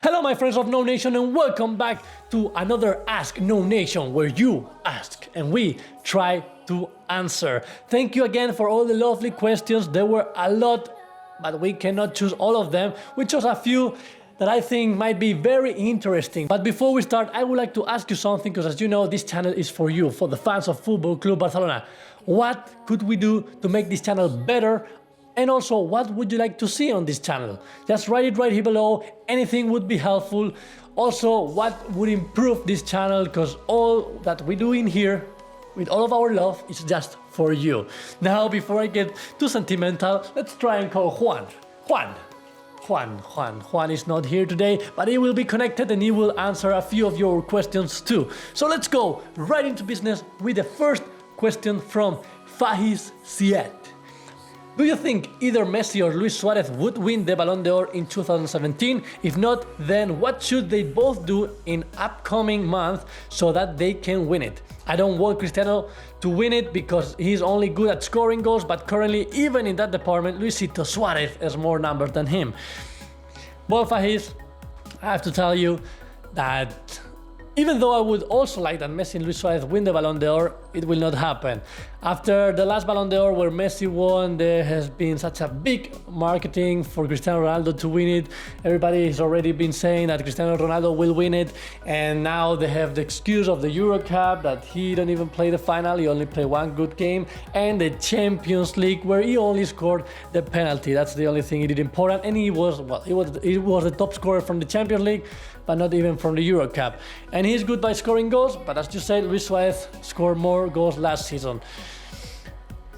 Hello my friends of NouNation and welcome back to another Ask NouNation where you ask and we try to answer. Thank you again for all the lovely questions. There were a lot, but we cannot choose all of them. We chose a few that I think might be very interesting. But before we start, I would like to ask you something because as you know, this channel is for you, for the fans of Football Club Barcelona. What could we do to make this channel better? And also, what would you like to see on this channel? Just write it right here below. Anything would be helpful. Also, what would improve this channel? Because all that we do in here, with all of our love, is just for you. Now, before I get too sentimental, let's try and call Juan. Juan is not here today, but he will be connected and he will answer a few of your questions too. So let's go right into business with the first question from Fahis Siet. Do you think either Messi or Luis Suarez would win the Ballon d'Or in 2017? If not, then what should they both do in upcoming month so that they can win it? I don't want Cristiano to win it because he's only good at scoring goals, but currently, even in that department, Luisito Suarez has more numbers than him. Well, Fahis, I have to tell you that even though I would also like that Messi and Luis Suarez win the Ballon d'Or, it will not happen. After the last Ballon d'Or where Messi won, there has been such a big marketing for Cristiano Ronaldo to win it. Everybody has already been saying that Cristiano Ronaldo will win it, and now they have the excuse of the Euro Cup that he didn't even play the final, he only played one good game, and the Champions League where he only scored the penalty. That's the only thing he did important, and he was the top scorer from the Champions League, but not even from the Euro Cup. And he's good by scoring goals, but as you said, Luis Suarez scored more goals last season.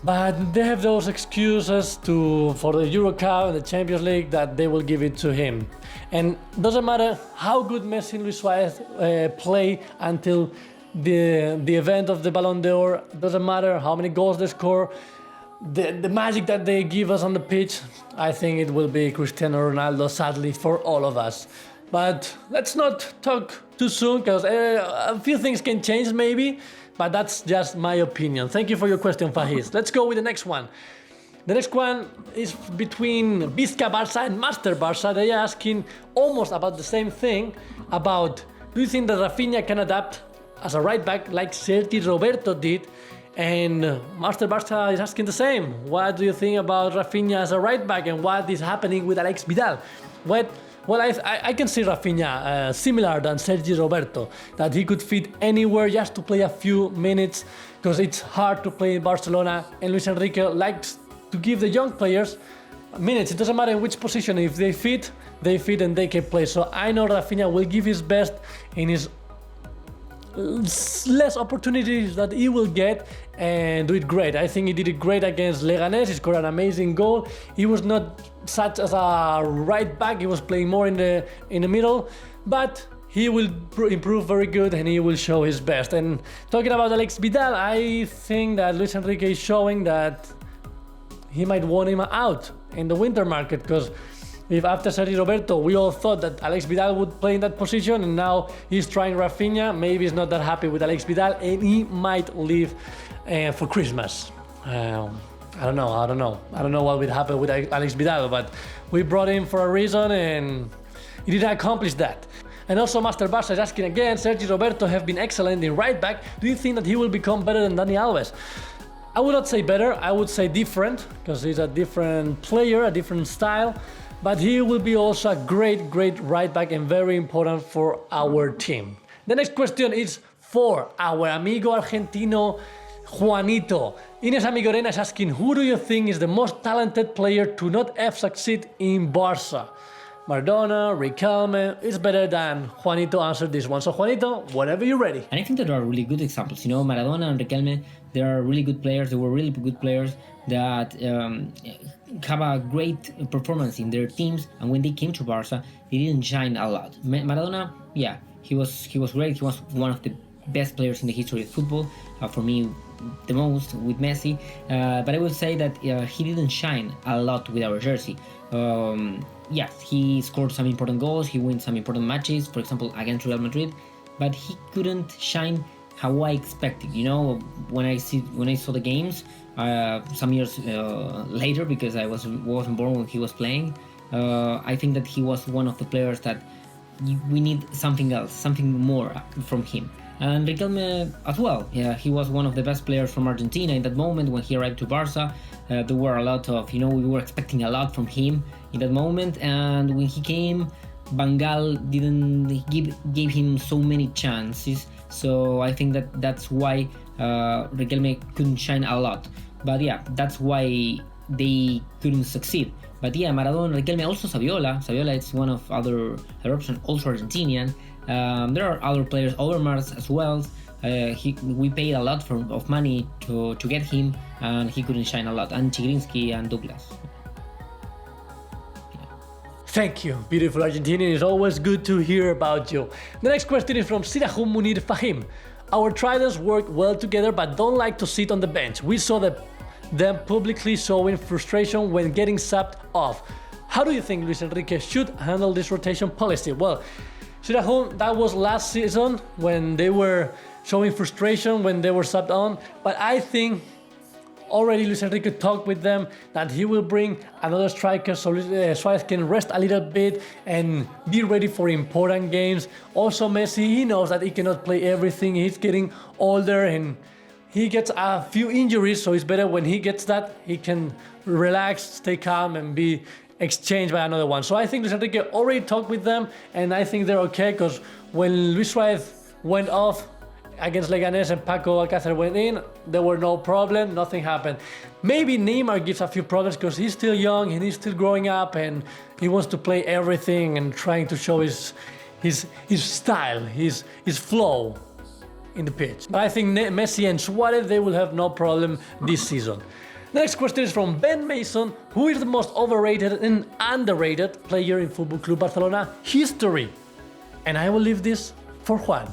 But they have those excuses for the Euro Cup and the Champions League that they will give it to him. And doesn't matter how good Messi and Luis Suarez play until the event of the Ballon d'Or, doesn't matter how many goals they score, the magic that they give us on the pitch, I think it will be Cristiano Ronaldo, sadly, for all of us. But let's not talk too soon because a few things can change maybe, but that's just my opinion. Thank you for your question, Fahis. Let's go with the next one. The next one is between Vizca Barça and Master Barça. They are asking almost about the same thing about, do you think that Rafinha can adapt as a right back like Sergi Roberto did? And Master Barça is asking the same. What do you think about Rafinha as a right back and what is happening with Aleix Vidal? Well, I can see Rafinha similar than Sergi Roberto, that he could fit anywhere just to play a few minutes because it's hard to play in Barcelona, and Luis Enrique likes to give the young players minutes. It doesn't matter in which position. If they fit and they can play. So I know Rafinha will give his best in his less opportunities that he will get and do it great. I think he did it great against Leganés. He scored an amazing goal. He was not such as a right back, he was playing more in the middle, but he will improve very good and he will show his best. And talking about Aleix Vidal, I think that Luis Enrique is showing that he might want him out in the winter market, because if after Sergi Roberto we all thought that Aleix Vidal would play in that position and now he's trying Rafinha, maybe he's not that happy with Aleix Vidal and he might leave for Christmas. I don't know what would happen with Aleix Vidal, but we brought him for a reason and he didn't accomplish that. And also Master Barça is asking again, Sergi Roberto have been excellent in right back. Do you think that he will become better than Dani Alves? I would not say better, I would say different, because he's a different player, a different style. But he will be also a great right back and very important for our team. The next question is for our amigo Argentino Juanito. Ines Amigorena is asking, who do you think is the most talented player to not have succeed in Barca? Maradona, Riquelme, it's better than Juanito answered this one. So Juanito, whenever you're ready. And I think that there are really good examples. You know, Maradona and Riquelme, they are really good players. They were really good players that have a great performance in their teams. And when they came to Barca, they didn't shine a lot. Maradona, yeah, he was great. He was one of the best players in the history of football. For me, the most with Messi. But I would say that he didn't shine a lot with our jersey. Yes, he scored some important goals, he won some important matches, for example, against Real Madrid, but he couldn't shine how I expected. You know, when I saw the games some years later, because I wasn't born when he was playing, I think that he was one of the players that we need something else, something more from him. And Riquelme as well. Yeah, he was one of the best players from Argentina in that moment when he arrived to Barca. There were a lot of, we were expecting a lot from him in that moment. And when he came, Bangal didn't give him so many chances. So I think that's why Riquelme couldn't shine a lot. But yeah, that's why they couldn't succeed. But yeah, Maradona, Riquelme, also Saviola. Saviola is one of other options, also Argentinian. There are other players, Overmars as well. We paid a lot of money to get him, and he couldn't shine a lot. And Chigrinsky and Douglas. Yeah. Thank you, beautiful Argentinian. It's always good to hear about you. The next question is from Sirahum Munir Fahim. Our tridents work well together, but don't like to sit on the bench. We saw them publicly showing frustration when getting subbed off. How do you think Luis Enrique should handle this rotation policy? Well, Sirahun, that was last season when they were showing frustration when they were subbed on, but I think already Luis Enrique talked with them that he will bring another striker so Suarez can rest a little bit and be ready for important games. Also Messi, he knows that he cannot play everything, he's getting older and he gets a few injuries, so it's better when he gets that, he can relax, stay calm and be exchanged by another one. So I think Luis Enrique already talked with them and I think they're okay, because when Luis Suarez went off against Leganés and Paco Alcácer went in, there were no problem, nothing happened. Maybe Neymar gives a few problems because he's still young and he's still growing up and he wants to play everything and trying to show his style, his flow in the pitch. But I think Messi and Suarez, they will have no problem this season. The next question is from Ben Mason. Who is the most overrated and underrated player in Football Club Barcelona history? And I will leave this for Juan.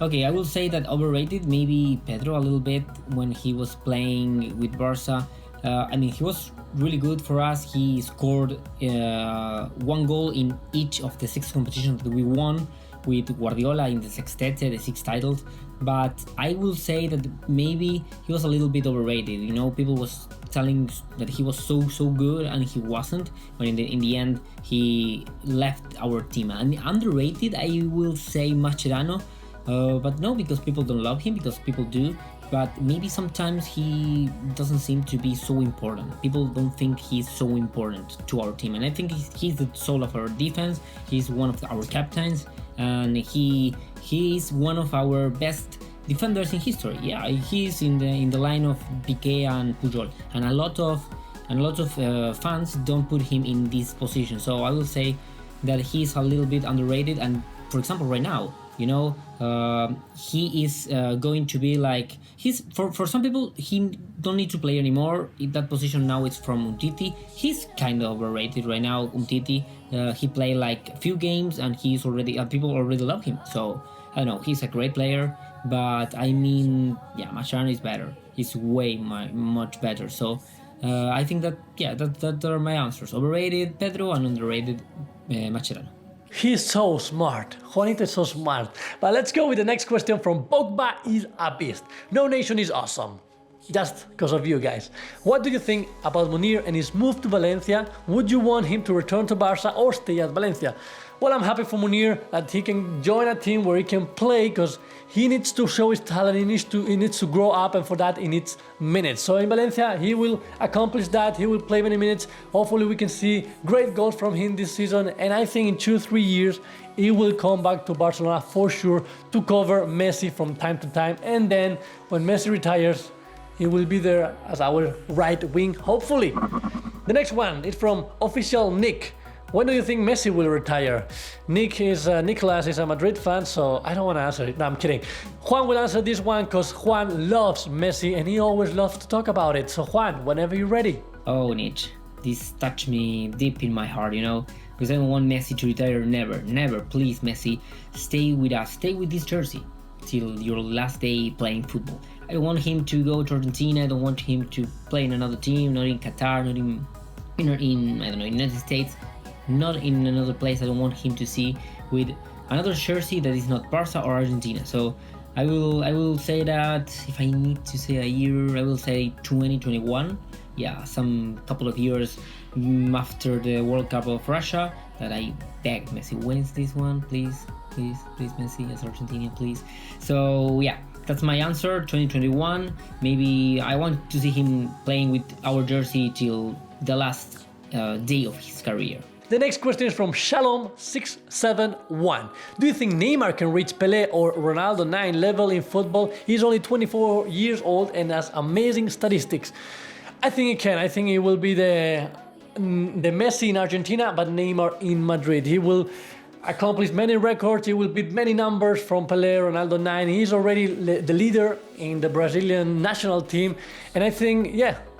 Okay, I will say that overrated, maybe Pedro a little bit when he was playing with Barca. He was really good for us. He scored 1 goal in each of the 6 competitions that we won with Guardiola in the Sextete, the 6 titles. But I will say that maybe he was a little bit overrated. People was telling that he was so good and he wasn't. But in the end, he left our team. And underrated, I will say Mascherano. But no, because people don't love him, because people do. But maybe sometimes he doesn't seem to be so important. People don't think he's so important to our team. And I think he's the soul of our defense. He's one of our captains. And he is one of our best defenders in history. Yeah, he's in the line of Piqué and Pujol. And a lot of fans don't put him in this position. So I will say that he's a little bit underrated. And for example, right now, he is going to be like, for some people, he don't need to play anymore. In that position now it's from Umtiti. He's kind of overrated right now, Umtiti. He played like a few games and he's already, people already love him. So I don't know, he's a great player, but Mascherano is better. He's way much better. So I think that are my answers. Overrated Pedro and underrated Mascherano. He's so smart. Juanito is so smart. But let's go with the next question from Pogba is a beast. NouNation is awesome. Just because of you guys. What do you think about Munir and his move to Valencia? Would you want him to return to Barca or stay at Valencia? Well, I'm happy for Munir that he can join a team where he can play, because he needs to show his talent, he needs to grow up, and for that he needs minutes. So in Valencia he will accomplish that, he will play many minutes. Hopefully we can see great goals from him this season, and I think in 2-3 years he will come back to Barcelona for sure to cover Messi from time to time, and then when Messi retires, he will be there as our right wing, hopefully. The next one is from official Nick. When do you think Messi will retire? Nicolas is a Madrid fan, so I don't want to answer it. No, I'm kidding. Juan will answer this one because Juan loves Messi and he always loves to talk about it. So Juan, whenever you're ready. Oh, Nick, this touched me deep in my heart, because I don't want Messi to retire. Never. Please, Messi, stay with us. Stay with this jersey till your last day playing football. I don't want him to go to Argentina. I don't want him to play in another team, not in Qatar, not in United States, not in another place. I don't want him to see with another jersey that is not Barca or Argentina. So I will say that if I need to say a year, I will say 2021. Yeah, some couple of years after the World Cup of Russia, that I beg Messi wins this one, please, Messi as Argentina, please. So yeah, that's my answer. 2021. Maybe I want to see him playing with our jersey till the last day of his career. The next question is from Shalom671. Do you think Neymar can reach Pele or Ronaldo 9 level in football? He's only 24 years old and has amazing statistics. I think he can. I think he will be the Messi in Argentina, but Neymar in Madrid. He will accomplish many records. He will beat many numbers from Pele, Ronaldo 9. He's already the leader in the Brazilian national team. And I think,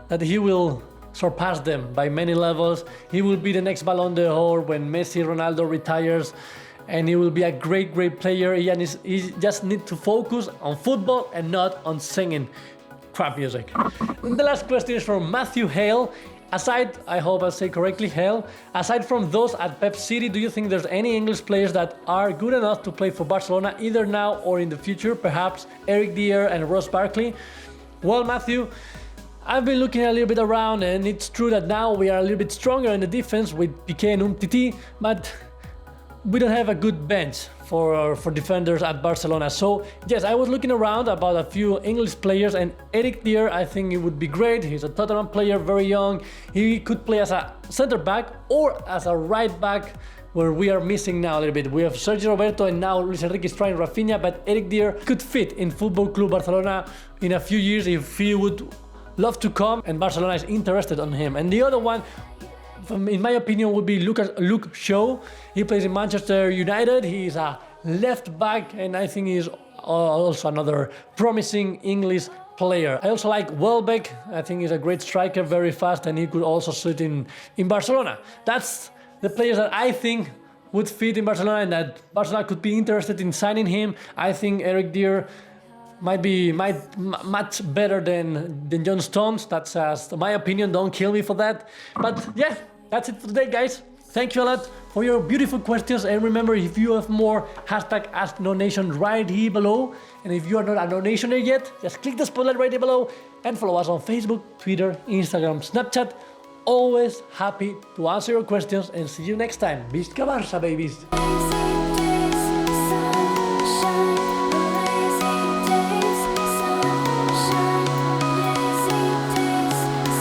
that he will surpass them by many levels. He will be the next Ballon d'Or when Messi, Ronaldo retires, and he will be a great player. He just needs to focus on football and not on singing crap music. The last question is from Matthew Hale. Aside, I hope I say correctly, Hale, aside from those at Pep City, do you think there's any English players that are good enough to play for Barcelona either now or in the future? Perhaps Eric Dier and Ross Barkley? Well, Matthew, I've been looking a little bit around, and it's true that now we are a little bit stronger in the defense with Piqué and Umtiti, but we don't have a good bench for defenders at Barcelona. So yes, I was looking around about a few English players, and Eric Dier, I think it would be great. He's a Tottenham player, very young. He could play as a center back or as a right back, where we are missing now a little bit. We have Sergi Roberto, and now Luis Enrique is trying Rafinha, but Eric Dier could fit in Football Club Barcelona in a few years if he would love to come and Barcelona is interested on him. And the other one, in my opinion, would be Luke Shaw. He plays in Manchester United. He is a left back, and I think he's also another promising English player. I also like Welbeck. I think he's a great striker, very fast, and he could also sit in Barcelona. That's the players that I think would fit in Barcelona and that Barcelona could be interested in signing him. I think Eric Dier might be much better than John Stones. That's my opinion. Don't kill me for that. But yeah, that's it for today, guys. Thank you a lot for your beautiful questions. And remember, if you have more, hashtag #NouNation right here below. And if you are not a NouNationer yet, just click the spotlight right here below and follow us on Facebook, Twitter, Instagram, Snapchat. Always happy to answer your questions, and see you next time. Visca Barça, babies. Sunshine.